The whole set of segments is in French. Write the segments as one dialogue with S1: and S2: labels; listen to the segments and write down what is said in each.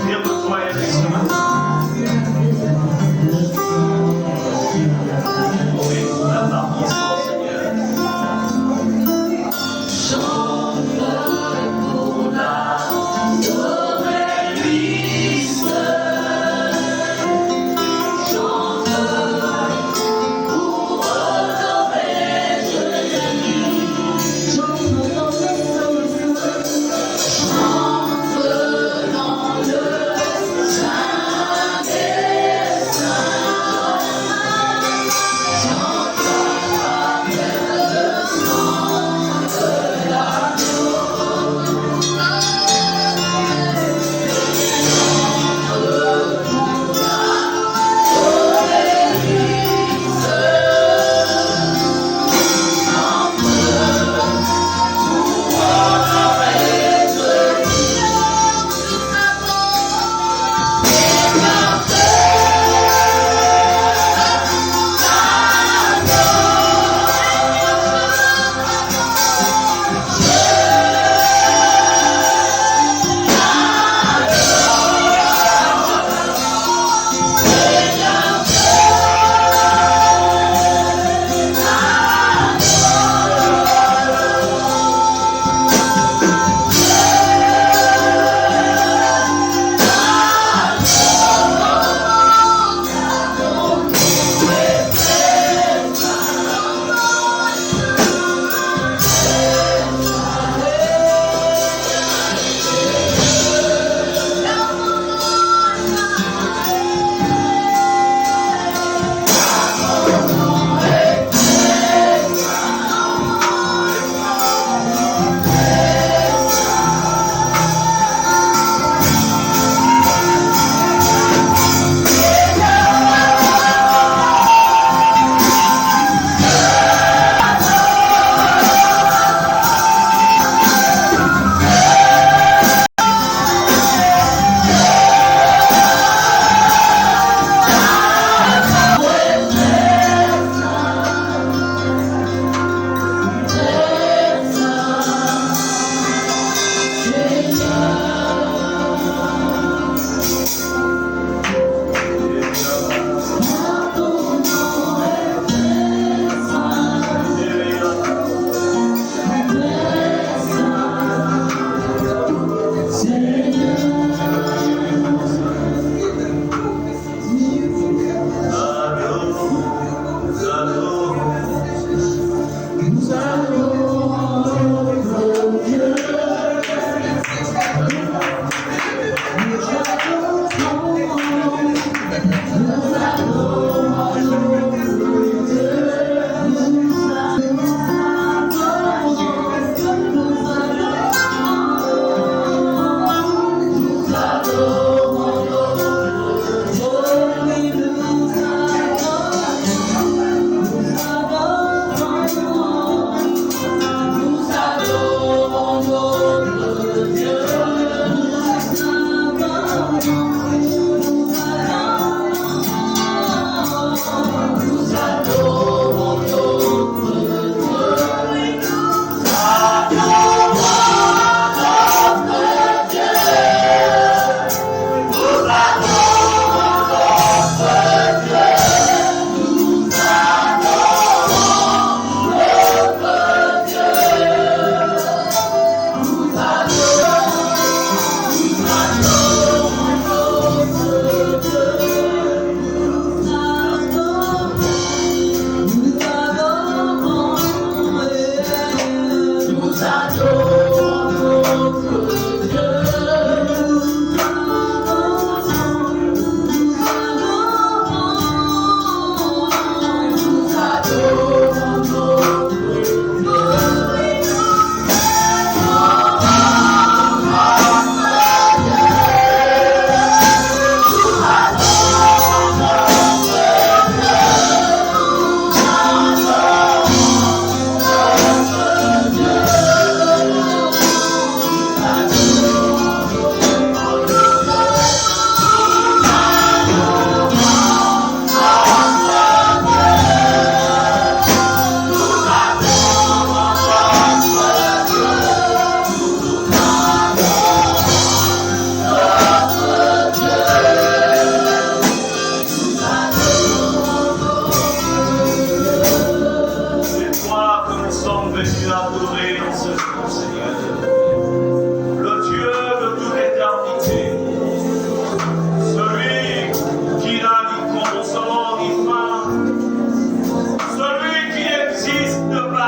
S1: Bientôt, toi et justement. Oui, la parole du Seigneur.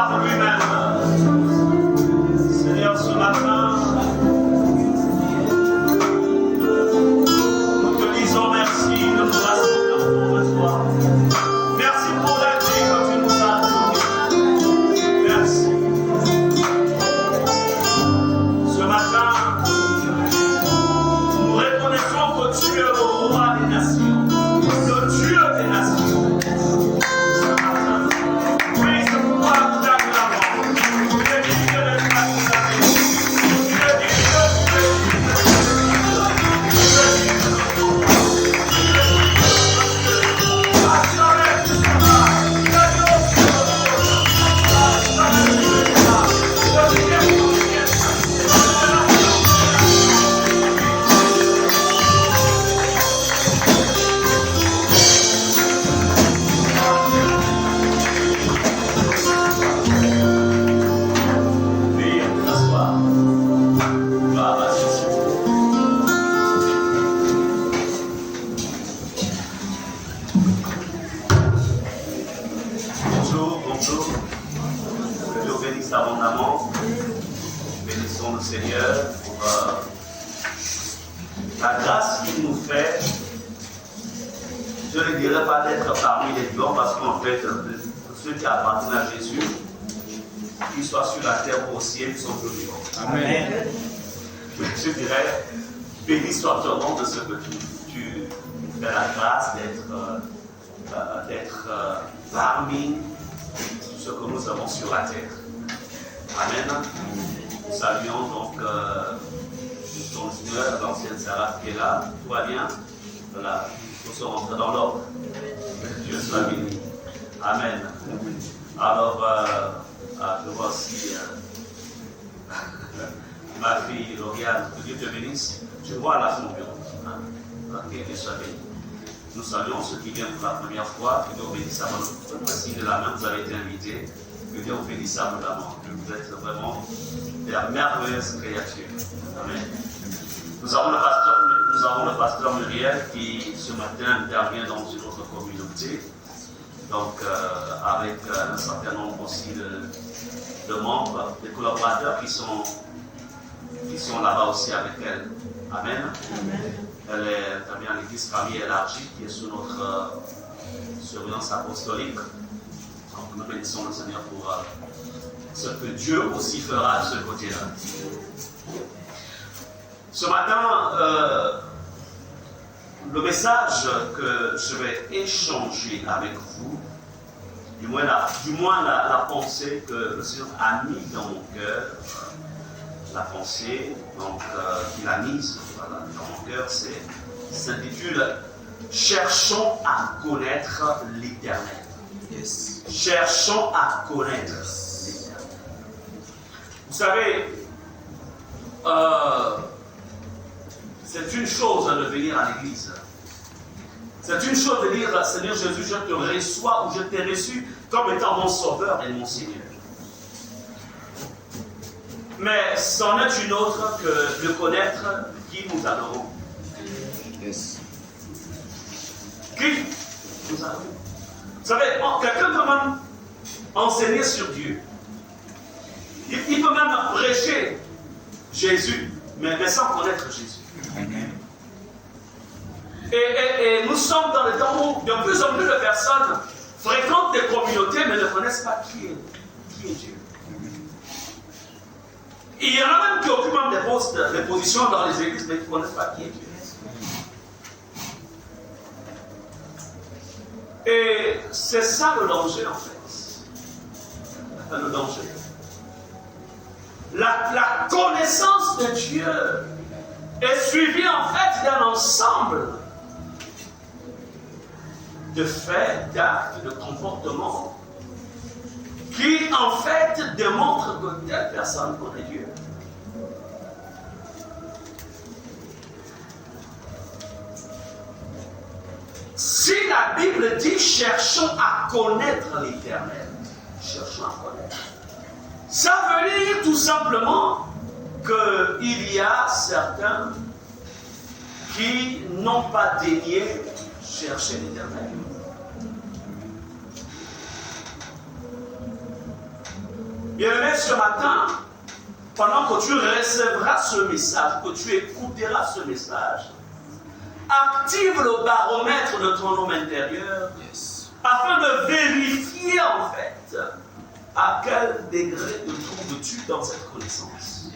S1: par lui-même. Seigneur, ce matin, nous te disons merci de nous rassembler autour de toi. Merci pour la vie que tu nous as donnée. Merci. Ce matin, nous reconnaissons que tu es le roi des nations, le Dieu des nations. Ce matin, oui, ce pouvoir nous acclamons. Tu es digne d'être acclamé. Tu es Bonjour, bonjour. Que Dieu bénisse abondamment. Bénissons le Seigneur pour la grâce qu'il nous fait. Je ne dirais pas d'être parmi les vivants parce qu'en fait, ceux qui appartiennent à Jésus, qu'ils soient sur la terre ou au ciel, sont tous vivants.
S2: Amen.
S1: Je dirais, béni soit ton nom de ce que tu fais la grâce d'être parmi ce que nous avons sur la terre. Amen. Nous saluons donc ton Seigneur, l'ancienne Sarah qui est là. Tout va bien. Voilà. Il faut se rentrer dans l'ordre. Dieu soit béni. Amen. Alors, je vois aussi ma fille Lauriane, que Dieu te bénisse. Je vois là son bureau. Que Dieu soit béni. Nous saluons ceux qui viennent pour la première fois. Que Dieu vous bénisse abondamment. Voici de la main, vous avez été invités. Que Dieu vous bénisse abondamment. Que vous êtes vraiment des merveilleuses créatures. Amen. Nous avons le pasteur Muriel qui ce matin intervient dans une autre communauté. Donc avec un certain nombre aussi de membres, de collaborateurs qui sont là-bas aussi avec elle. Amen. Amen. Elle est intervient à l'église famille élargie qui est sous notre surveillance apostolique. Donc nous bénissons le Seigneur pour ce que Dieu aussi fera de ce côté-là. Ce matin, le message que je vais échanger avec vous, du moins la pensée que le Seigneur a mis dans mon cœur, la pensée qu'il a mise dans mon cœur, s'intitule « Cherchons à connaître l'Éternel ». Yes. Cherchons à connaître l'Éternel. Vous savez, c'est une chose de venir à l'église. C'est une chose de dire, Seigneur Jésus, je te reçois ou je t'ai reçu comme étant mon sauveur et mon Seigneur. Mais c'en est une autre que de connaître qui nous adorons. Yes. Qui nous adorons. Vous savez, quelqu'un peut même enseigner sur Dieu. Il peut même prêcher Jésus, mais sans connaître Jésus. Et nous sommes dans le temps où de plus en plus de personnes fréquentent des communautés mais ne connaissent pas qui est Dieu. Il y en a même qui occupent même des postes, des positions dans les églises mais qui ne connaissent pas qui est Dieu. Et c'est ça le danger en fait. Le danger. La connaissance de Dieu est suivie en fait d'un ensemble de faits, d'actes, de comportements qui en fait démontrent que telle personne connaît Dieu. Si la Bible dit cherchons à connaître l'Éternel, cherchons à connaître, ça veut dire tout simplement qu'il y a certains qui n'ont pas daigné chercher l'Éternel. Bien-aimé, ce matin, pendant que tu recevras ce message, que tu écouteras ce message, active le baromètre de ton homme intérieur afin de vérifier en fait à quel degré te trouves-tu dans cette connaissance.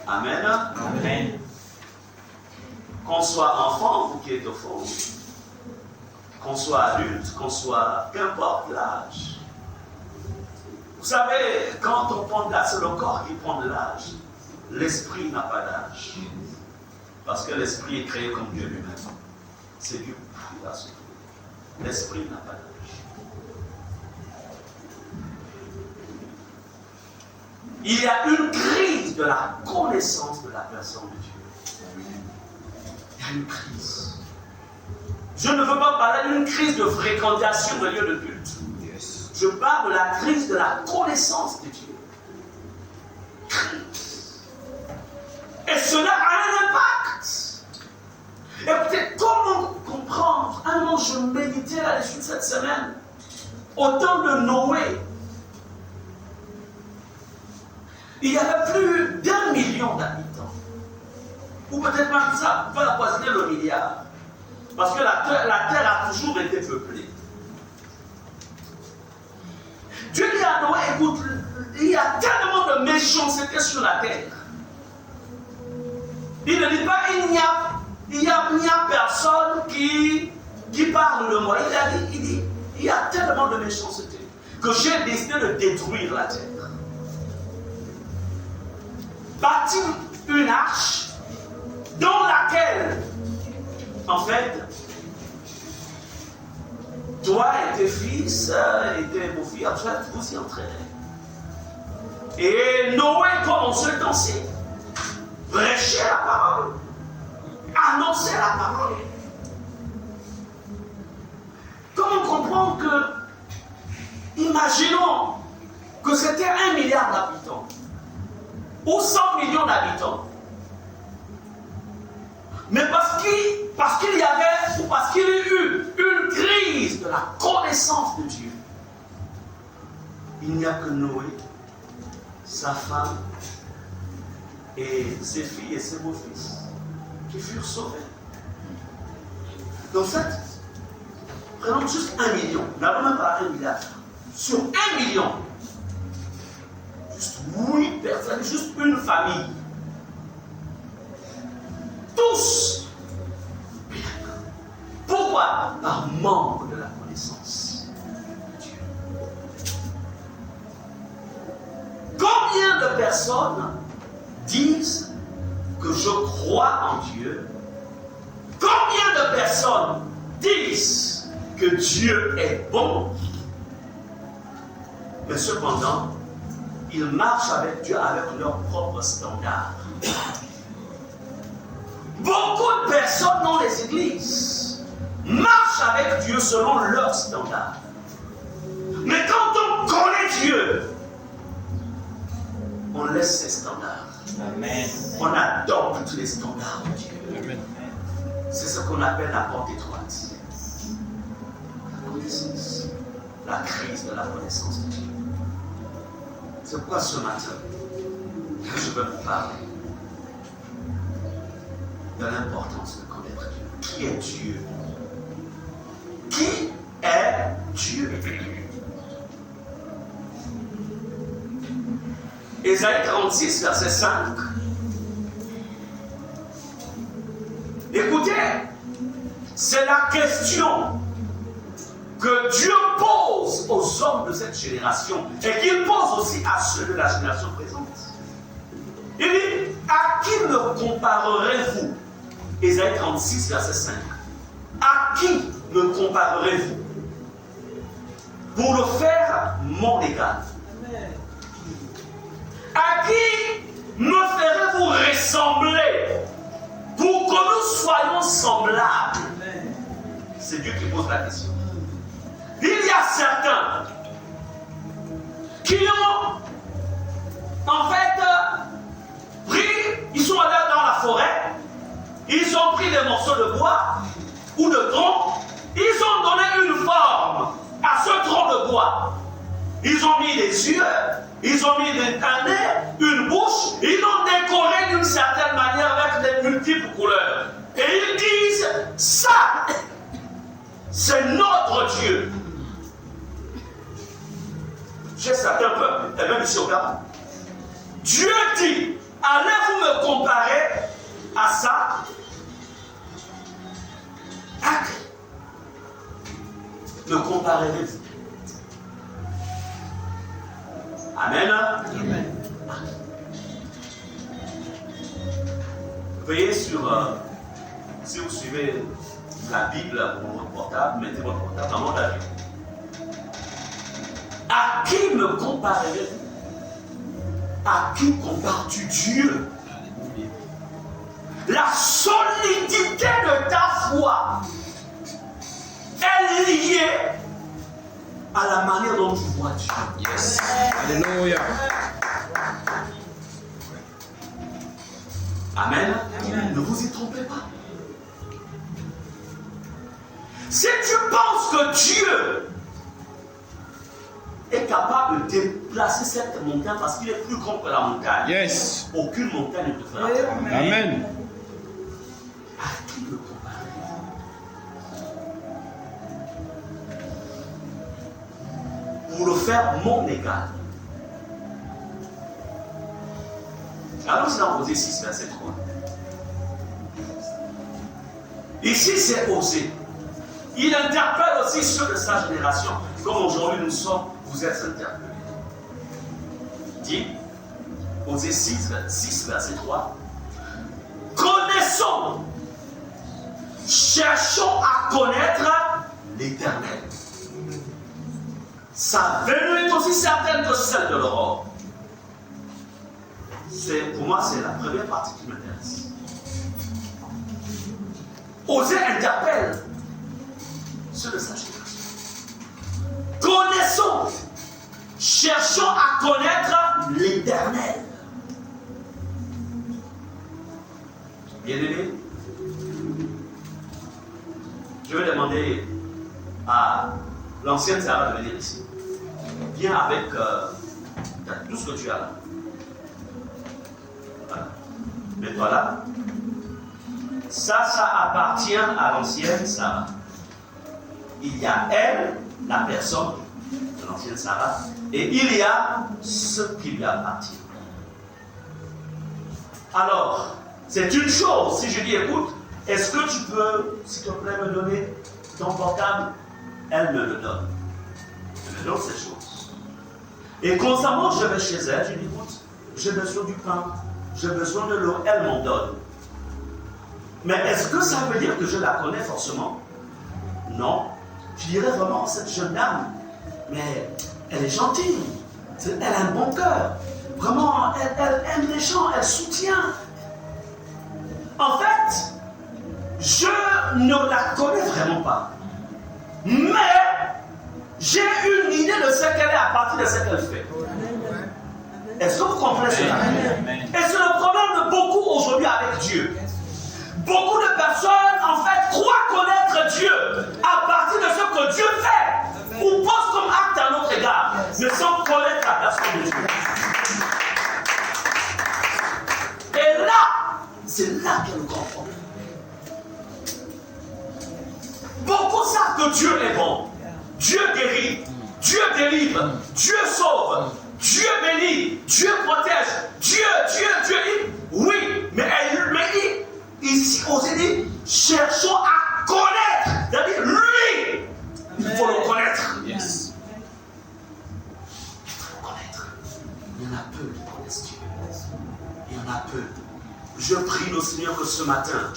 S1: Amen.
S2: Amen.
S1: Qu'on soit enfant, vous qui êtes au fond, qu'on soit adulte, qu'on soit, qu'importe l'âge. Vous savez, quand on prend de l'âge, c'est le corps qui prend de l'âge. L'esprit n'a pas d'âge. Parce que l'esprit est créé comme Dieu lui-même. C'est Dieu qui va se trouver. L'esprit n'a pas d'âge. Il y a une crise de la connaissance de la personne de Dieu. Il y a une crise. Je ne veux pas parler d'une crise de fréquentation de lieux de culte. Je parle de la crise de la connaissance de Dieu. Et cela a un impact. Et peut-être comment comprendre. Un moment, je méditais là-dessus cette semaine. Au temps de Noé, il y avait plus d'1 million d'habitants. Ou peut-être même ça va avoisiner le milliard. Parce que la terre a toujours été peuplée. Dieu dit à Noé, écoute, il y a tellement de méchanceté sur la terre. Il ne dit pas, il n'y a personne qui parle de moi. Il dit, il y a tellement de méchanceté que j'ai décidé de détruire la terre. Bâtir une arche dans laquelle, en fait, toi et tes fils et tes beaux-filles, en fait, vous y entrerez. Et Noé commence à danser, prêcher la parole, annoncer la parole. Comment comprendre que, imaginons que c'était 1 milliard d'habitants, ou 100 millions d'habitants, mais parce qu'il y avait, ou parce qu'il y a eu une crise de la connaissance de Dieu, il n'y a que Noé, sa femme, et ses filles et ses beaux-fils qui furent sauvés. Donc, prenons juste 1 million, n'allons même pas 1 milliard, sur 1 million, juste 8 personnes, juste une famille. Tous. Pourquoi? Par manque de la connaissance de Dieu. Combien de personnes disent que je crois en Dieu? Combien de personnes disent que Dieu est bon? Mais cependant, ils marchent avec Dieu avec leurs propres standards. Beaucoup de personnes dans les églises marchent avec Dieu selon leurs standards. Mais quand on connaît Dieu, on laisse ses standards.
S2: Amen.
S1: On adopte les standards de Dieu.
S2: Amen.
S1: C'est ce qu'on appelle la porte étroite. La connaissance. La crise de la connaissance de Dieu. C'est pourquoi ce matin, je veux vous parler de l'importance de connaître Dieu. Qui est Dieu? Qui est Dieu? Ésaïe 36, verset 5. Écoutez, c'est la question que Dieu pose aux hommes de cette génération et qu'il pose aussi à ceux de la génération présente. Il dit, à qui me comparerez-vous? Ésaïe 36, verset 5. À qui me comparerez-vous pour le faire mon égal? À qui me ferez-vous ressembler pour que nous soyons semblables? C'est Dieu qui pose la question. Il y a certains qui ont en fait pris, ils sont allés dans la forêt, ils ont pris des morceaux de bois ou de tronc, ils ont donné une forme à ce tronc de bois. ils ont mis des yeux, ils ont mis un nez, une bouche, ils l'ont décoré d'une certaine manière avec des multiples couleurs. Et ils disent, ça, c'est notre Dieu. Chez certains peuples, et même ici au Gabon, Dieu dit, allez-vous me comparer à ça? Me comparerez-vous? Amen. Amen. Veillez sur, si vous suivez la Bible pour votre portable, mettez votre portable en mode avion. À qui me comparerez-vous? À qui compares-tu Dieu? La solidité de ta foi est liée à la manière dont tu vois Dieu.
S2: Yes. Alléluia.
S1: Amen. Amen. Ne vous y trompez pas. Si tu penses que Dieu est capable de déplacer cette montagne parce qu'il est plus grand que la montagne,
S2: yes,
S1: aucune montagne ne te fera peur.
S2: Amen.
S1: À qui le comparer? Pour le faire mon égal. Allons-y dans Osée 6, verset 3. Ici, c'est Osée. Il interpelle aussi ceux de sa génération. Comme aujourd'hui nous sommes, vous êtes interpellés. Il dit, Osée 6, verset 3. Connaissons, cherchons à connaître l'Éternel. Sa venue est aussi certaine que celle de l'aurore. Pour moi, c'est la première partie qui m'intéresse. Osée interpelle ceux de sa génération. Connaissons, cherchons à connaître l'Éternel. Bien-aimés, je vais demander à l'ancienne Sarah de venir ici. Viens avec tout ce que tu as là. Voilà. Mets-toi là. Ça appartient à l'ancienne Sarah. Il y a elle, la personne de l'ancienne Sarah, et il y a ce qui lui appartient. Alors, c'est une chose, si je dis écoute, est-ce que tu peux, s'il te plaît, me donner ton portable? Elle me le donne. Elle me donne ces choses. Et constamment, je vais chez elle, je dis écoute, j'ai besoin du pain, j'ai besoin de l'eau, elle m'en donne. Mais est-ce que ça veut dire que je la connais forcément? Non. Je dirais vraiment, cette jeune dame, mais elle est gentille, elle a un bon cœur. Vraiment, elle aime les gens, elle soutient. En fait, je ne la connais vraiment pas. Mais j'ai une idée de ce qu'elle est à partir de ce qu'elle fait. Est-ce que vous comprenez cela? Et c'est le problème de beaucoup aujourd'hui avec Dieu. Beaucoup de personnes, en fait, croient connaître Dieu à partir de ce que Dieu fait ou pose comme acte à notre égard, mais sans connaître la personne de Dieu. Et là, c'est là qu'il y a le grand problème. Beaucoup savent que Dieu est bon. Dieu guérit, Dieu délivre, Dieu sauve, Dieu bénit, Dieu protège, Dieu. Oui, mais ici, Osée dit, cherchons à connaître. C'est-à-dire, lui, il faut le connaître.
S2: Yes.
S1: Il faut le connaître. Il y en a peu qui connaissent Dieu. Il y en a peu. Je prie le Seigneur que ce matin,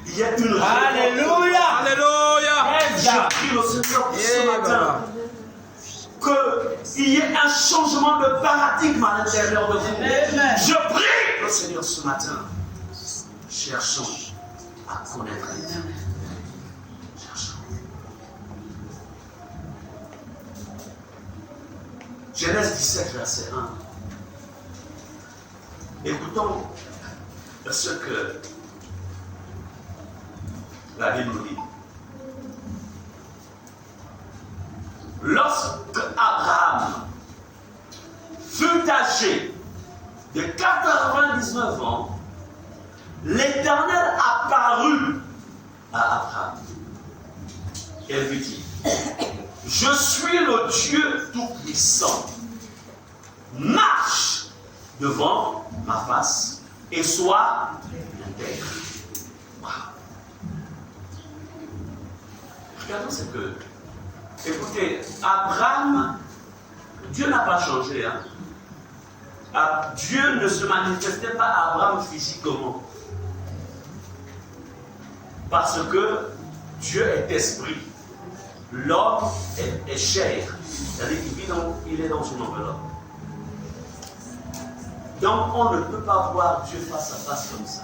S1: il y a une
S2: Alléluia. Alléluia.
S1: Je prie le Seigneur que ce matin, qu'il y ait un changement de paradigme à l'intérieur de vous. Amen. Je prie le Seigneur ce matin. Cherchons à connaître l'Éternel. Cherchons. Genèse 17, verset 1. Écoutons ce que la Bible nous dit. Lorsque Abraham fut âgé de 99 ans, l'Éternel apparut à Abraham. Et lui dit, je suis le Dieu Tout-Puissant. Marche devant ma face et sois intègre. Wow. Regardons ce que... Écoutez, Abraham, Dieu n'a pas changé. Hein? Dieu ne se manifestait pas à Abraham physiquement. Parce que Dieu est esprit. L'homme est chair. C'est-à-dire qu'il est dans une enveloppe. Donc on ne peut pas voir Dieu face à face comme ça.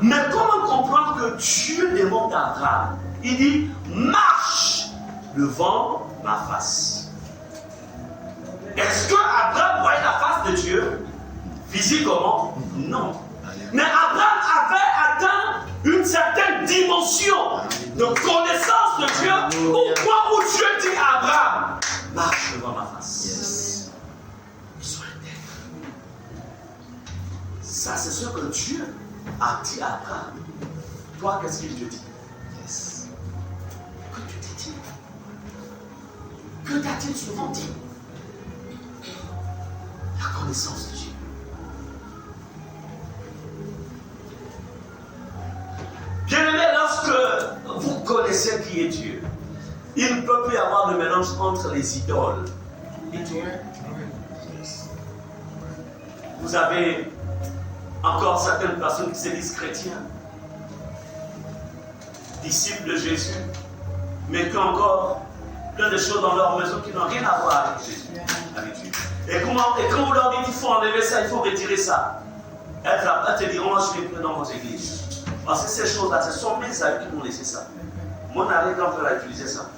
S1: Mais comment comprendre que Dieu demande à Abraham? Il dit, marche devant ma face. Est-ce que Abraham voyait la face de Dieu physiquement? Non. Mais Abraham avait atteint une certaine dimension de connaissance de Dieu au point où Dieu dit à Abraham, marche devant ma face. Yes. Sois intègre. Ça, c'est ce que Dieu a dit à Abraham. Toi, qu'est-ce qu'il te dit? Yes. Que tu t'es dit? Que t'a-t-il souvent dit? La connaissance de Dieu. Bien-aimé, lorsque vous connaissez qui est Dieu, il ne peut plus y avoir de mélange entre les idoles et Dieu. Vous avez encore certaines personnes qui se disent chrétiens, disciples de Jésus, mais qui ont encore plein de choses dans leur maison qui n'ont rien à voir avec Jésus, avec Dieu. Et quand vous leur dites qu'il faut enlever ça, il faut retirer ça, elles te diront, moi je ne suis plus dans votre église. Parce que ces choses-là, ce sont mes amis qui m'ont laissé ça. Mon arrière-grand-père a utilisé ça.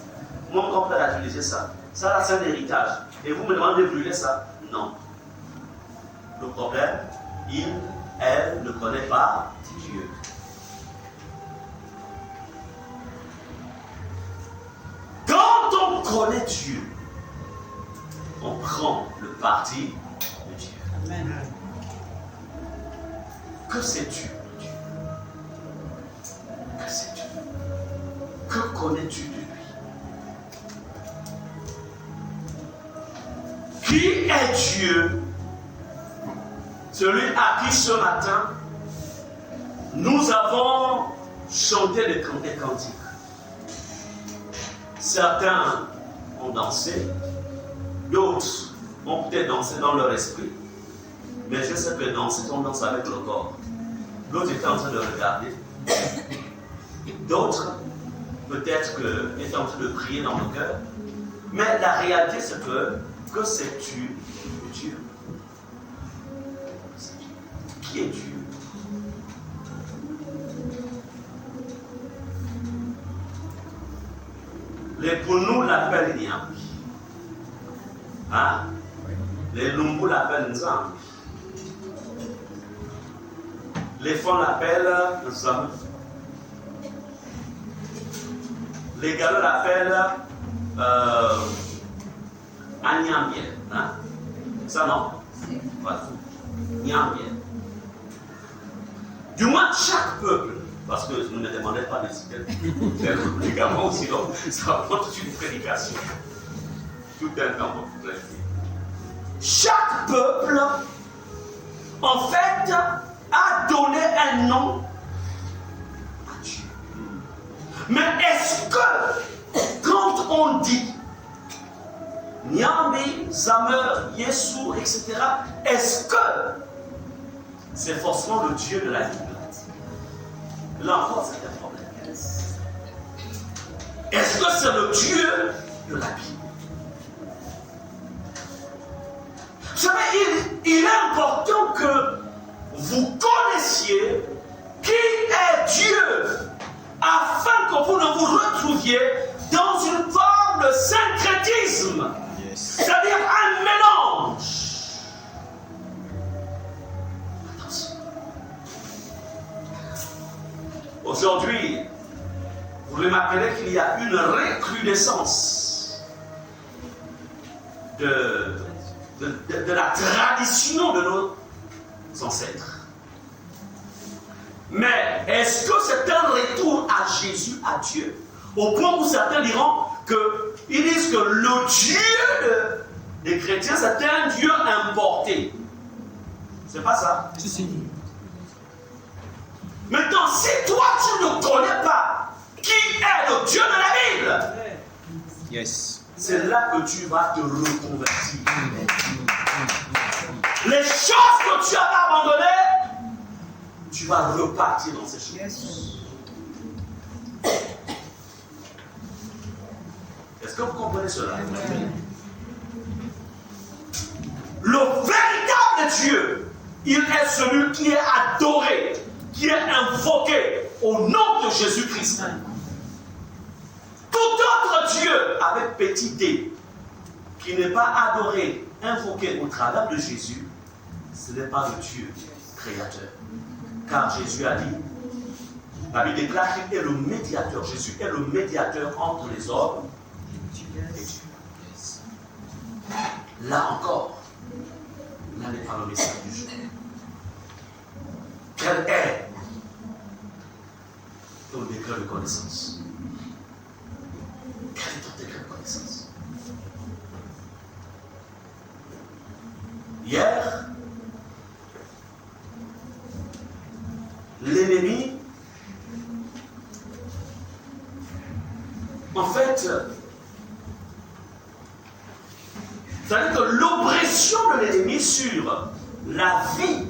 S1: Mon grand-père a utilisé ça. Ça, là, c'est un héritage. Et vous me demandez de brûler ça? Non. Le problème, elle ne connaît pas Dieu. Quand on connaît Dieu, on prend le parti de Dieu. Amen. Que sais-tu? Que sais-tu? Que connais-tu de lui? Qui est Dieu? Celui à qui ce matin nous avons chanté les cantiques. Certains ont dansé, d'autres ont peut-être dansé dans leur esprit, mais je sais que danser, on danse avec le corps. L'autre était en train de regarder. D'autres, peut-être étaient en train de prier dans le cœur. Mais la réalité, c'est que sais-tu de Dieu? Qui est Dieu? Les Pounou l'appellent Nyambi. Hein? Les Lumbu l'appellent Nzambi. Les Fonds l'appellent Nzambi. Les Gallo l'appellent Anyambien. Hein? Ça non? Voilà. Nyambien. Du moins, chaque peuple, parce que vous ne demandez pas de citer le médicament, sinon ça va prendre toute une prédication. Tout un temps pour vous plaire. Chaque peuple, en fait, a donné un nom à Dieu. Mais est-ce que, quand on dit Nyambi, Zamer, Yesu, etc., est-ce que c'est forcément le Dieu de la Bible? Là encore, c'est un problème. Est-ce que c'est le Dieu de la Bible? Vous savez, il est important que vous connaissiez qui est Dieu, afin que vous ne vous retrouviez dans une forme de syncrétisme, c'est-à-dire un mélange. Attention. Aujourd'hui, vous remarquerez qu'il y a une recrudescence de la tradition de nos ancêtres. Mais est-ce que c'est un retour à Jésus, à Dieu? Au point où certains diront qu'ils disent que le Dieu des chrétiens, c'est un Dieu importé. C'est pas ça?
S2: Si.
S1: Maintenant, si toi tu ne connais pas qui est le Dieu de la Bible,
S2: Yes.
S1: c'est là que tu vas te reconvertir. Les choses que tu as abandonnées, tu vas repartir dans ces choses. Est-ce que vous comprenez cela? Le véritable Dieu, il est celui qui est adoré, qui est invoqué au nom de Jésus-Christ. Tout autre Dieu avec petit d, qui n'est pas adoré, invoqué au travers de Jésus, ce n'est pas le Dieu créateur. Car Jésus a dit, la Bible déclare qu'il est le médiateur. Jésus est le médiateur entre les hommes et Dieu. Là encore, là n'est pas le message du jour. Quel est ton degré de connaissance? Quel est ton degré de connaissance? Hier, l'ennemi, en fait, c'est-à-dire que l'oppression de l'ennemi sur la vie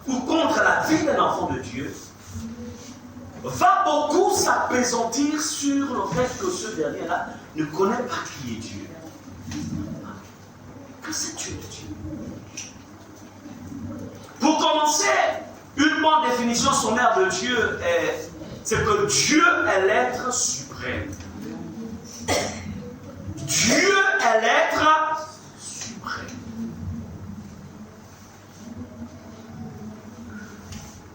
S1: ou contre la vie d'un enfant de Dieu va beaucoup s'appesantir sur le fait que ce dernier-là ne connaît pas qui est Dieu. Que sais-tu de Dieu? Pour commencer, une bonne définition sommaire de Dieu c'est que Dieu est l'être suprême. Dieu est l'être suprême.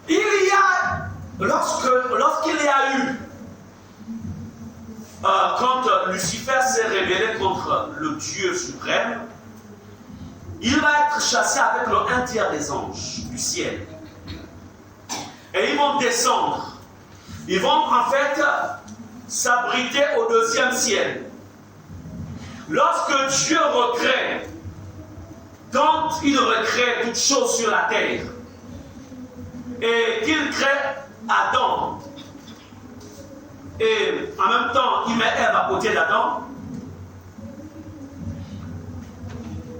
S1: Il y a, lorsqu'il y a eu, quand Lucifer s'est rebellé contre le Dieu suprême, il va être chassé avec le 1/3 des anges du ciel. Et ils vont descendre. Ils vont en fait s'abriter au 2e ciel. Lorsque Dieu recrée, quand il recrée toutes choses sur la terre, et qu'il crée Adam, et en même temps il met Ève à côté d'Adam,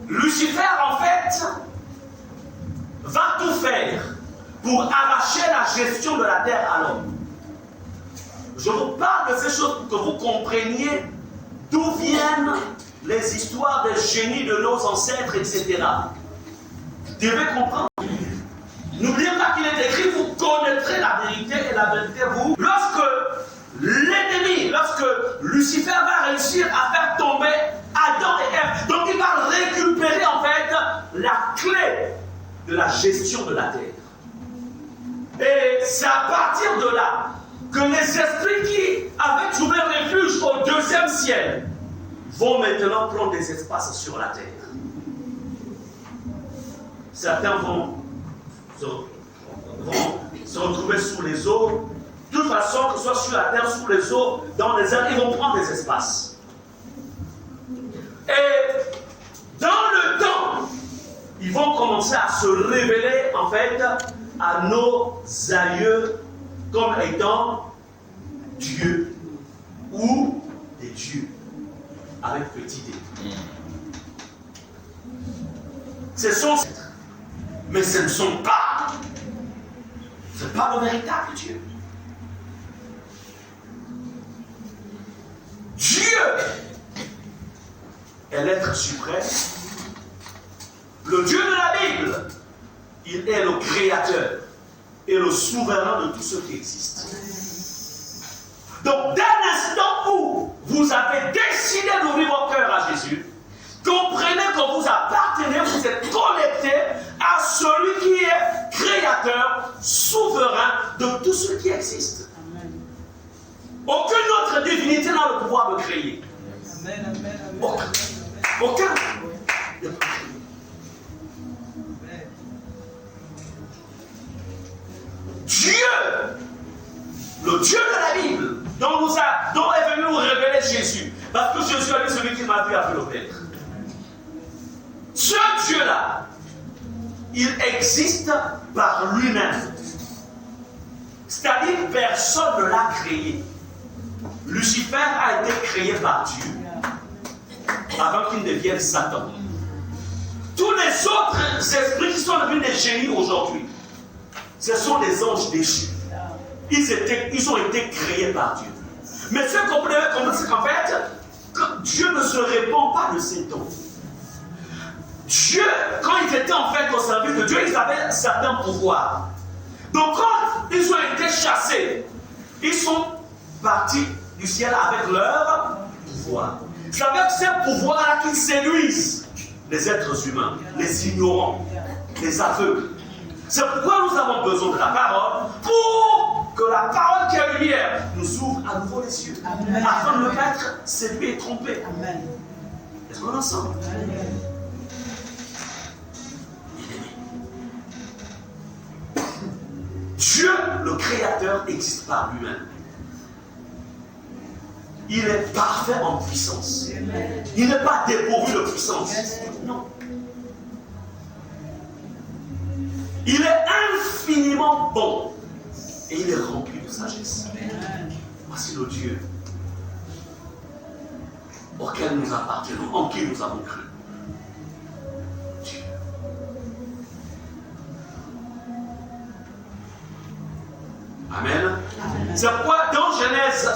S1: Lucifer en fait va tout faire pour arracher la gestion de la terre à l'homme. Je vous parle de ces choses pour que vous compreniez d'où viennent les histoires des génies de nos ancêtres, etc. Vous devez comprendre. N'oubliez pas qu'il est écrit, vous connaîtrez la vérité et la vérité vous. Lorsque l'ennemi, lorsque Lucifer va réussir à faire tomber Adam et Ève, donc il va récupérer en fait la clé de la gestion de la terre. Et c'est à partir de là que les esprits qui avaient trouvé refuge au 2e ciel vont maintenant prendre des espaces sur la terre. Certains vont se retrouver sous les eaux. De toute façon, que ce soit sur la terre, sous les eaux, dans les airs, ils vont prendre des espaces. Et dans le temps, ils vont commencer à se révéler en fait à nos aïeux comme étant Dieu ou des dieux avec petit d. Ce sont, mais ce ne sont pas. Ce n'est pas le véritable Dieu. Dieu est l'être suprême. Le Dieu de la Bible, il est le créateur et le souverain de tout ce qui existe. Donc, dès l'instant où vous avez décidé d'ouvrir vos cœurs à Jésus, comprenez que vous appartenez, vous êtes connecté à celui qui est créateur, souverain de tout ce qui existe. Amen. Aucune autre divinité n'a le pouvoir de créer. Amen. Aucun. que celui qui m'a vu a vu le Père. Ce Dieu-là, il existe par lui-même. C'est-à-dire personne ne l'a créé. Lucifer a été créé par Dieu avant qu'il ne devienne Satan. Tous les autres esprits qui sont devenus des génies aujourd'hui, ce sont des anges déchus. Ils ont été créés par Dieu. Mais ce qu'on peut comprendre, c'est qu'en fait, Dieu ne se répand pas de ses dons. Dieu, quand ils étaient en fait au service de Dieu, ils avaient certains pouvoirs. Donc quand ils ont été chassés, ils sont partis du ciel avec leur pouvoir. C'est avec ces pouvoirs-là qu'ils séduisent les êtres humains, les ignorants, les aveugles. C'est pourquoi nous avons besoin de la parole, pour que la parole qui est lumière nous ouvre à nouveau les yeux, afin de ne pas être séduit et trompé. Est-ce qu'on est ensemble? Dieu, le Créateur, existe par lui-même. Il est parfait en puissance. Il n'est pas dépourvu de puissance. Non. Il est infiniment bon. Et il est rempli de sagesse. Voici le Dieu auquel nous appartenons, en qui nous avons cru. Dieu. Amen. C'est pourquoi dans Genèse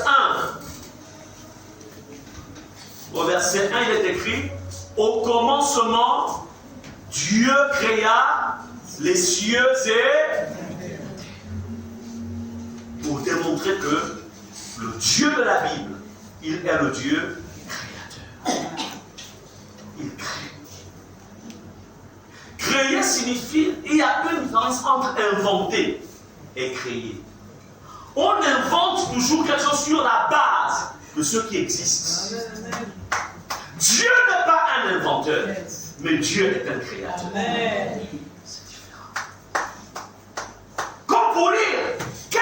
S1: 1, au verset 1, il est écrit: au commencement, Dieu créa les cieux et... Pour démontrer que le Dieu de la Bible, il est le Dieu créateur. Il crée. Créer signifie, il y a une différence entre inventer et créer. On invente toujours quelque chose sur la base de ce qui existe. Dieu n'est pas un inventeur, mais Dieu est un créateur. C'est différent. Comme pour dire, quelle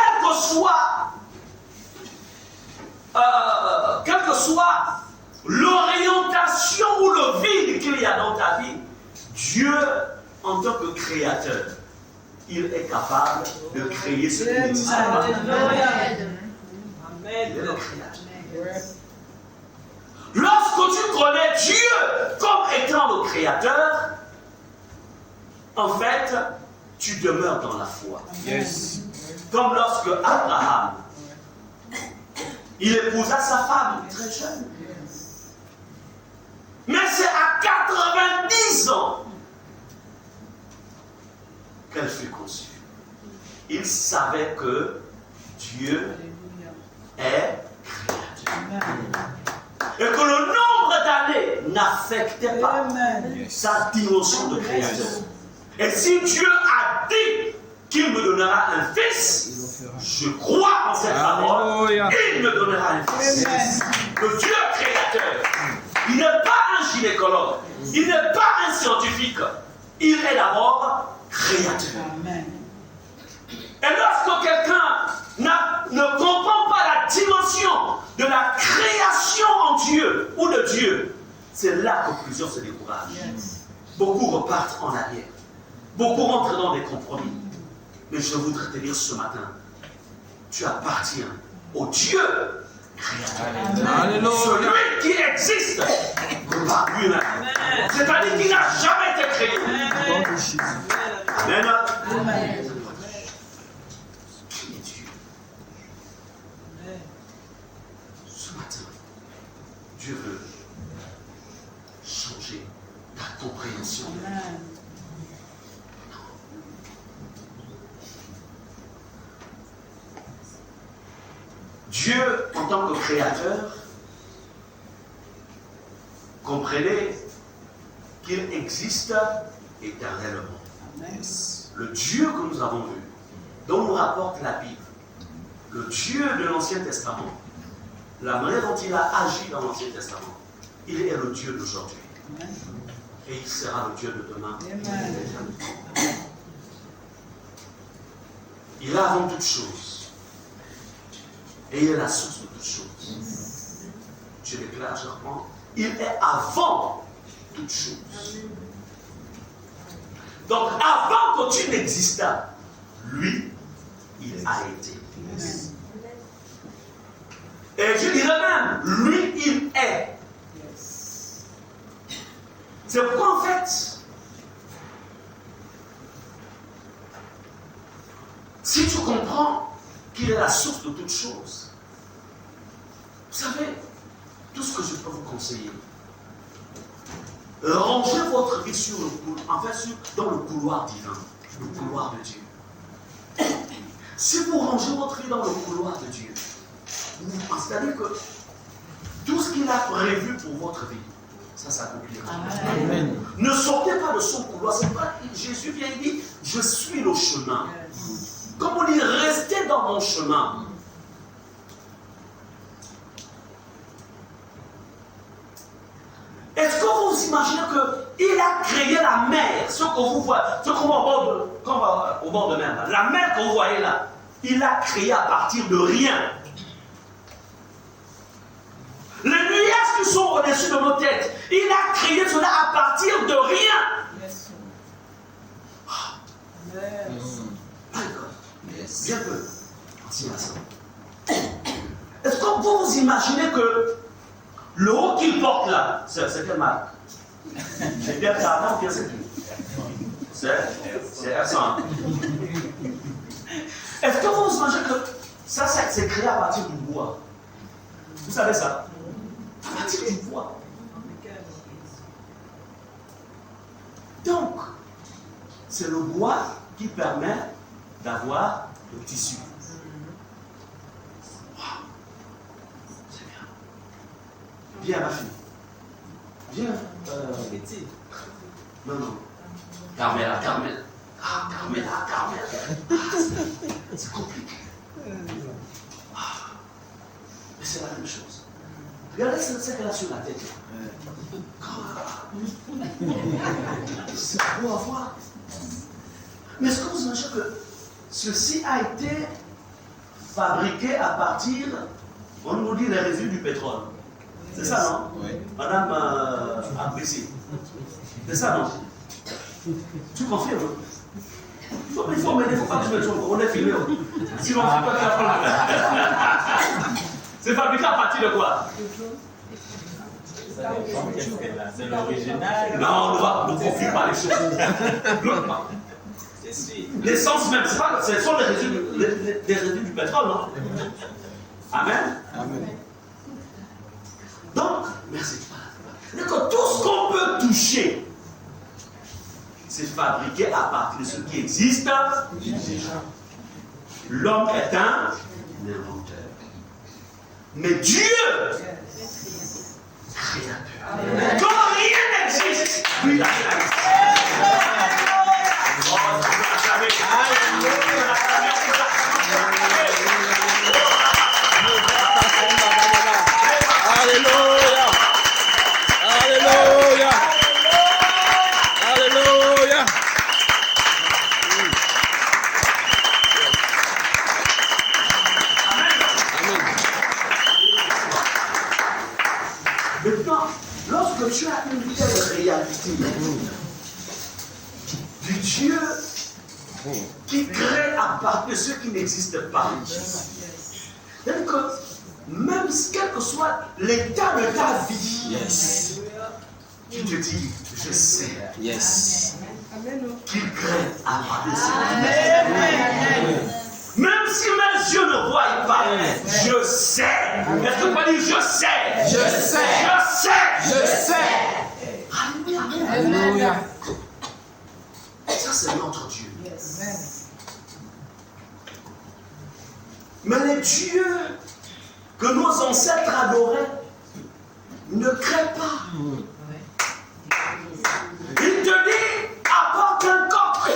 S1: que soit l'orientation ou le vide qu'il y a dans ta vie, Dieu, en tant que créateur, il est capable de créer ce qui n'existe pas. Il est le créateur. Lorsque tu connais Dieu comme étant le créateur, en fait, tu demeures dans la foi.
S2: Yes.
S1: Comme lorsque Abraham, il épousa sa femme très jeune. Mais c'est à 90 ans qu'elle fut conçue. Il savait que Dieu est créateur. Et que le nombre d'années n'affectait pas sa dimension de créateur. Et si Dieu a dit qu'il me donnera un fils, je crois en cette parole, il me donnera un fils. Le Dieu créateur, il n'est pas un gynécologue, il n'est pas un scientifique, il est d'abord créateur. Et lorsque quelqu'un ne comprend pas la dimension de la création en Dieu ou de Dieu, c'est là que plusieurs se découragent. Beaucoup repartent en arrière. Beaucoup rentrent dans des compromis. Mais je voudrais te dire ce matin, tu appartiens au Dieu créateur.
S2: Alléluia.
S1: Celui qui existe par lui-même. C'est-à-dire qu'il n'a jamais été créé. Amen. Qui est Dieu? Ce matin, Dieu veut changer ta compréhension. Dieu, en tant que créateur, comprenez qu'il existe éternellement. Le Dieu que nous avons vu, dont nous rapporte la Bible, le Dieu de l'Ancien Testament, la manière dont il a agi dans l'Ancien Testament, il est le Dieu d'aujourd'hui. Et il sera le Dieu de demain. Il a avant toute chose. Et il est la source de toutes choses. Je déclare, je reprends, il est avant toute chose. Donc, avant que tu n'existas, lui, il a été. Et je dirais même, lui, il est. C'est pourquoi, en fait, si tu comprends qu'il est la source de toutes choses, vous savez, tout ce que je peux vous conseiller, rangez votre vie sur le couloir, en fait, dans le couloir divin, le couloir de Dieu. Si vous rangez votre vie dans le couloir de Dieu, c'est-à-dire que tout ce qu'il a prévu pour votre vie, ça s'accomplira. Ne sortez pas de son couloir. C'est pas, Jésus vient et dit, je suis le chemin. Comme on dit, restez dans mon chemin. Est-ce que vous imaginez qu'il a créé la mer, ce que vous voyez, ce qu'on voit au bord de mer, la mer que vous voyez là, il l'a créé à partir de rien. Les nuages qui sont au-dessus de nos têtes, il a créé cela à partir de rien. Bien peu. Est-ce que vous imaginez que le haut qu'il porte là, c'est quelle marque? C'est bien Cardin ou bien c'est qui? C'est R100. Est-ce que vous imaginez que ça c'est créé à partir du bois? Vous savez ça? À partir du bois. Donc, c'est le bois qui permet d'avoir le tissu. Wow. C'est bien. Viens, ma fille. Viens. Non. Carmela. Ah, Carmela. C'est compliqué. Mais c'est la même chose. Regardez ce qu'elle a sur la tête. C'est beau à voir. Mais est-ce que vous imaginez que ceci a été fabriqué à partir, on nous dit, les résidus du pétrole? C'est ça, non? Oui. Madame Abrissi. C'est ça, non? Tu confirmes? Il faut m'aider, il ne faut pas que je me trompe. On est filmé. Sinon, on ne peut pas faire. C'est fabriqué à partir de quoi?
S3: C'est l'original.
S1: Non, on ne confie pas les choses. L'essence même, ce sont les résidus du pétrole, non? Amen. Donc, merci. Donc, tout ce qu'on peut toucher, c'est fabriqué à partir de ce qui existe déjà. L'homme est un inventeur. Mais Dieu, créateur. Quand rien n'existe, lui, il a
S2: Alléluia.
S1: Maintenant, lorsque tu as une telle réalité du Dieu qui crée à partir de ce qui n'existe pas, c'est-à-dire que même quel que soit l'état de ta vie, tu te dis, je sais qu'il crée à partir de ce qui n'existe pas. Même si mes yeux ne voient pas, je sais. Est-ce que pas dire je sais? Je sais. Alléluia. Ça, c'est notre Dieu. Mais les dieux que nos ancêtres adoraient ne créent pas. Il te dit, apporte un coq,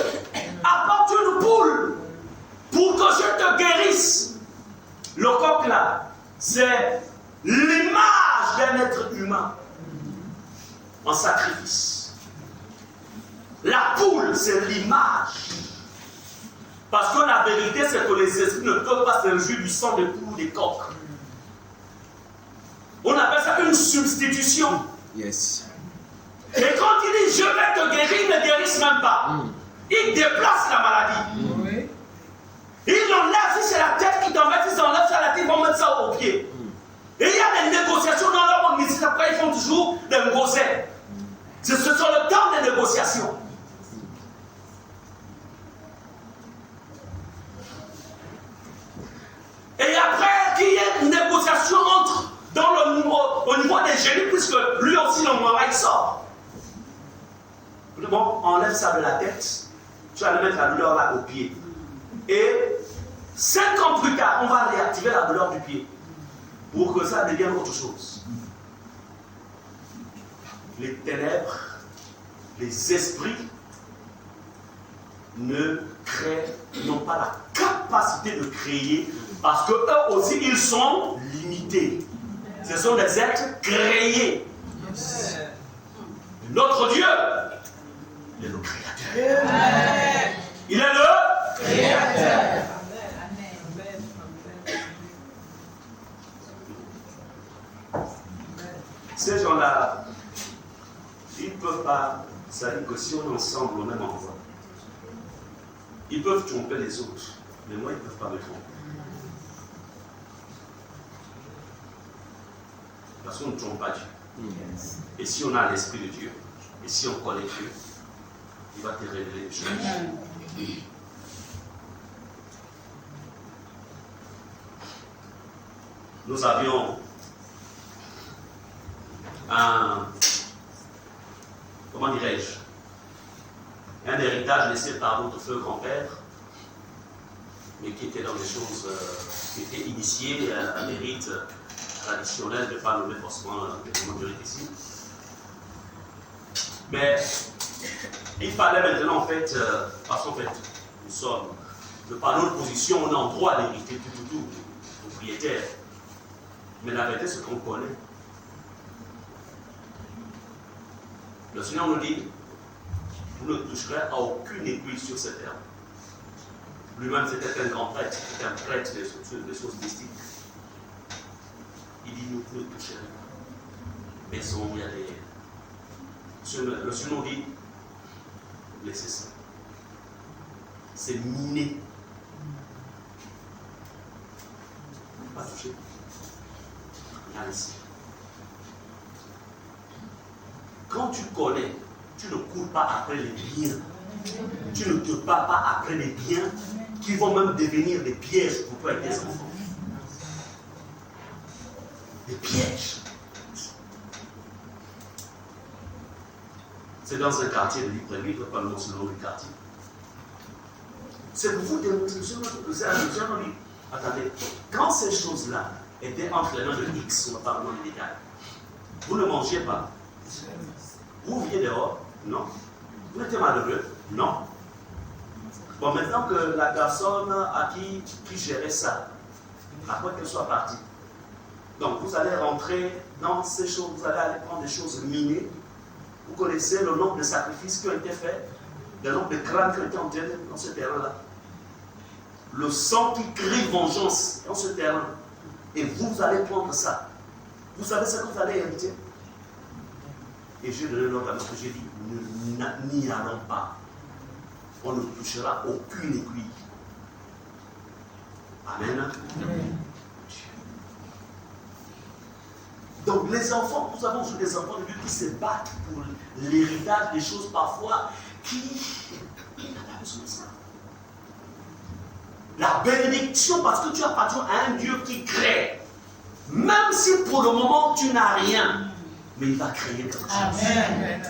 S1: apporte une poule, pour que je te guérisse. Le coq là, c'est l'image d'un être humain en sacrifice. La poule, c'est l'image. Parce que la vérité, c'est que les esprits ne peuvent pas se réjouir du sang des poules ou des coqs. On appelle ça une substitution.
S2: Yes.
S1: Et quand il dit je vais te guérir, il ne guérisse même pas. Il déplace la maladie. Il enlève, si c'est la tête qui t'embête, ils enlèvent ça la tête, ils vont mettre ça au pied. Et il y a des négociations dans leur ministère, après ils font toujours des négociations. Ce sont le temps des négociations. Et après qu'il y ait une négociation entre au niveau des génies, puisque lui aussi le moment il sort. Bon, enlève ça de la tête, tu vas le mettre la douleur là au pied. Et 5 ans plus tard, on va réactiver la douleur du pied pour que ça devienne autre chose. Les ténèbres, les esprits n'ont pas la capacité de créer parce qu'eux aussi ils sont limités. Ce sont des êtres créés. Notre Dieu, il est le créateur. Il est le créateur. Ces gens-là, ils ne peuvent pas, ça dit que si on est ensemble au même endroit, ils peuvent tromper les autres, mais moi ils ne peuvent pas me tromper. Parce qu'on ne trompe pas Dieu. Et si on a l'Esprit de Dieu, et si on connaît Dieu, il va te révéler les choses. Nous avions comment dirais-je, un héritage laissé par notre feu grand-père, mais qui était dans des choses, qui était initié à un mérite traditionnel, je ne vais pas nommer forcément le mérite ici. Mais il fallait maintenant en fait, parce qu'en fait, nous sommes, de par notre position, on est en droit d'hériter tout, propriétaire. Mais la vérité, c'est qu'on connaît. Le Seigneur nous dit, vous ne toucherez à aucune aiguille sur cette terre. Lui-même, c'était un grand prêtre, c'était un prêtre des choses mystiques. Il dit, vous ne toucherez pas. Maison, il y a des... Le Seigneur nous dit, laissez ça. C'est miné. Pas toucher. Regarde ici. Quand tu connais, tu ne cours pas après les biens. Tu ne te bats pas après les biens qui vont même devenir des pièges pour toi et tes enfants. Des pièges. C'est dans un quartier de Libreville, pas le nom du quartier. C'est pour vous démontrer, attendez, quand ces choses-là étaient entre les mains de X, on va pas vraiment les détails, vous ne mangiez pas. Vous viviez dehors? Non. Vous étiez malheureux? Non. Bon, maintenant que la personne à qui gérait ça, après qu'elle soit partie, donc vous allez rentrer dans ces choses, vous allez aller prendre des choses minées. Vous connaissez le nombre de sacrifices qui ont été faits, le nombre de crânes qui ont été enterrés dans ce terrain-là. Le sang qui crie vengeance dans ce terrain. Et vous allez prendre ça. Vous savez ce que vous allez hériter? Et j'ai donné l'ordre à notre j'ai dit, n'y allons pas. On ne touchera aucune aiguille. Amen. Donc les enfants, nous avons vu des enfants de Dieu qui se battent pour l'héritage des choses parfois qui n'ont pas besoin de ça. La bénédiction, parce que tu appartiens à un Dieu qui crée. Même si pour le moment tu n'as rien, mais il va créer quelque chose.
S4: Amen.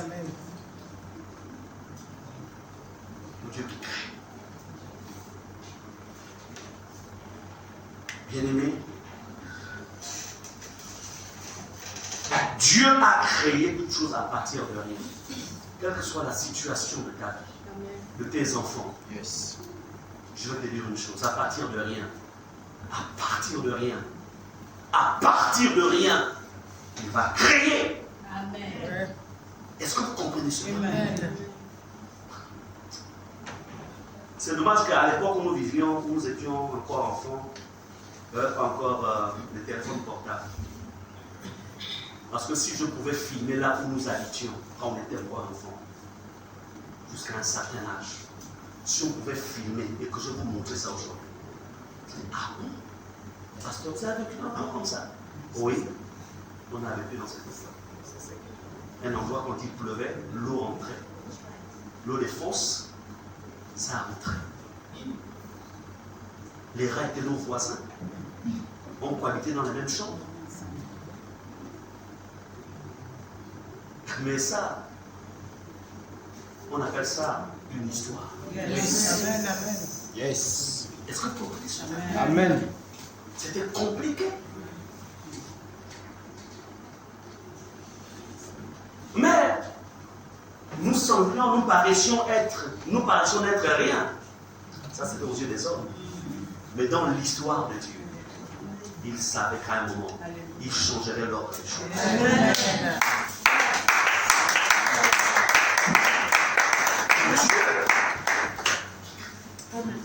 S1: Le Dieu qui crée. Bien-aimé, Dieu a créé toutes choses à partir de rien. Quelle que soit la situation de ta vie, de tes enfants.
S2: Yes.
S1: Je vais te dire une chose, à partir de rien, à partir de rien, à partir de rien, il va créer.
S4: Amen.
S1: Est-ce que vous comprenez cela?
S4: Amen.
S1: C'est dommage qu'à l'époque où nous vivions, où nous étions encore enfants, pas encore les téléphones portables. Parce que si je pouvais filmer là où nous habitions, quand on était encore enfant, jusqu'à un certain âge, si on pouvait filmer et que je vous montrais ça aujourd'hui, ah bon? Parce que vous avez vécu un endroit comme ça? Oui, on a vécu dans cet endroit. Un endroit, quand il pleuvait, l'eau entrait. L'eau des fosses, ça rentrait. Les rats étaient nos voisins. On cohabitait dans la même chambre. Mais ça, on appelle ça une histoire.
S2: Yes.
S4: Amen, amen.
S2: Yes.
S1: Est-ce que vous comprenez ça?
S2: Amen.
S1: C'était compliqué. Mais nous paraissions être rien. Ça, c'était aux yeux des hommes. Mais dans l'histoire de Dieu, il savait qu'à un moment, il changerait l'ordre des choses.
S4: Amen.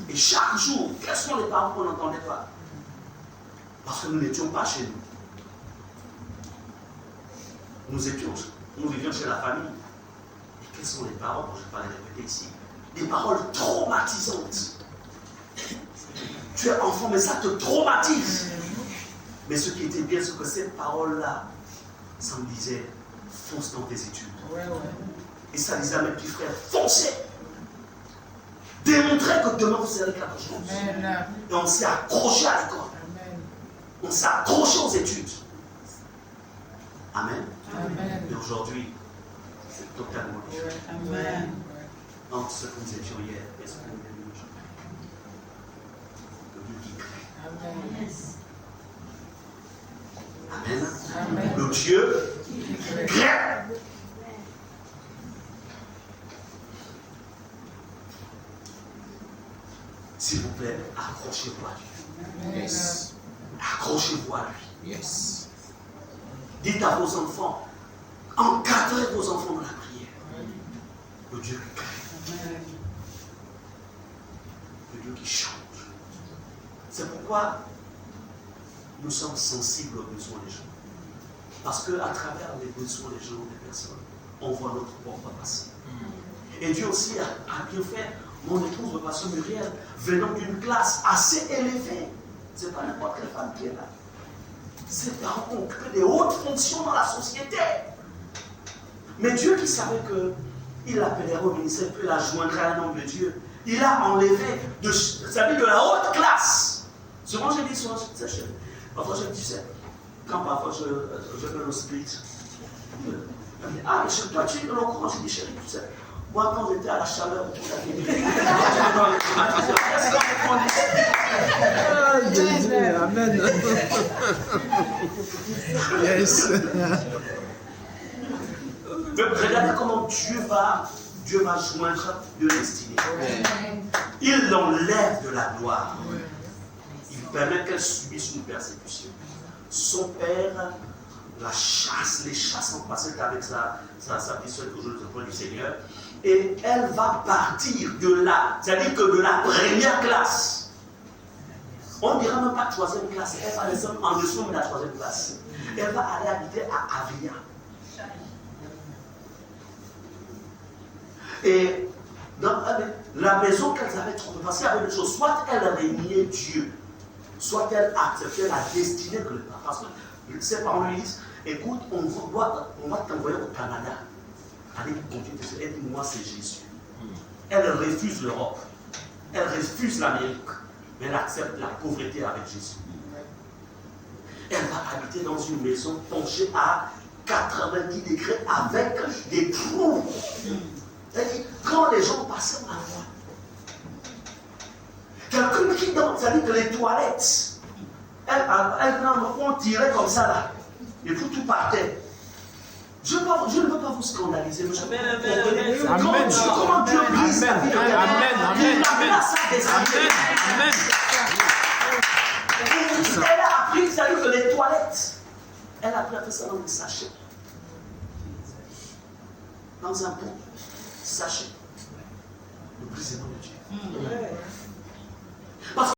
S1: Et chaque jour, quels sont les paroles qu'on n'entendait pas? Parce que nous n'étions pas chez nous. Nous vivions chez la famille. Et quelles sont les paroles? Je ne vais pas les répéter ici. Des paroles traumatisantes. Tu es enfant, mais ça te traumatise. Mais ce qui était bien, c'est que ces paroles-là, ça me disait, fonce dans tes études. Et ça disait à mes petits frères, foncez. Démontrez que demain vous serez quelque chose.
S4: Amen.
S1: Et on s'est accroché à l'école.
S4: Amen.
S1: On s'est accroché aux études. Amen.
S4: Amen.
S1: Et aujourd'hui, c'est totalement différent.
S4: Amen.
S1: Entre ce que nous étions hier et ce que nous sommes aujourd'hui. Le Dieu qui crée.
S4: Amen.
S1: Amen.
S4: Amen.
S1: Le Dieu qui crée. S'il vous plaît, accrochez-vous à Dieu.
S2: Yes.
S1: Accrochez-vous à lui.
S2: Yes.
S1: Dites à vos enfants, encadrez vos enfants dans la prière. Le Dieu qui crée. Le Dieu qui change. C'est pourquoi nous sommes sensibles aux besoins des gens. Parce qu'à travers les besoins des gens, des personnes, on voit notre propre passé. Et Dieu aussi a bien fait. Mon épouse, le pasteur Muriel, venant d'une classe assez élevée, ce n'est pas n'importe quelle femme qui est là. Ses parents ont occupé des hautes fonctions dans la société. Mais Dieu qui savait qu'il l'appellerait au ministère, puis la joindrait à un homme de Dieu, il a enlevé de la haute classe. Souvent j'ai dit, parfois je dis, tu sais, quand parfois je fais le split, ah, mais toi tu es dans le courant, je dis, chérie, tu sais. Moi, quand j'étais à la chaleur,
S2: Amen. Yes.
S1: Regardez comment Dieu va joindre de destinée. Il l'enlève de la gloire. Il permet qu'elle subisse une persécution. Son père la chasse, les chasse en passant avec sa petite soeur que je le prends du Seigneur. Et elle va partir de là, c'est-à-dire que de la première classe. On ne dira même pas troisième classe, elle va descendre en dessous de la troisième classe. Elle va aller habiter à Avia. Et dans la maison qu'elles avaient trouvée, parce qu'il y avait deux choses, soit elle régnait Dieu, soit elle acceptait la destinée que le père. Parce que ses parents lui disent, écoute, on va t'envoyer au Canada. Allez, continuer, elle dit, moi c'est Jésus. Elle refuse l'Europe, elle refuse l'Amérique, mais elle accepte la pauvreté avec Jésus. Elle va habiter dans une maison penchée à 90 degrés avec des trous. C'est-à-dire, quand les gens passaient, on la voit. Quelqu'un qui danse, c'est-à-dire que les toilettes, on tirait comme ça là, et puis tout partait. Je ne veux pas vous scandaliser, mais je veux comment Dieu brise la vie de quelqu'un.
S2: Amen. Amen.
S1: Elle a appris, c'est-à-dire que les toilettes, elle a appris à faire ça dans des sachets. Dans un pot, sachet. Le brisement de Dieu.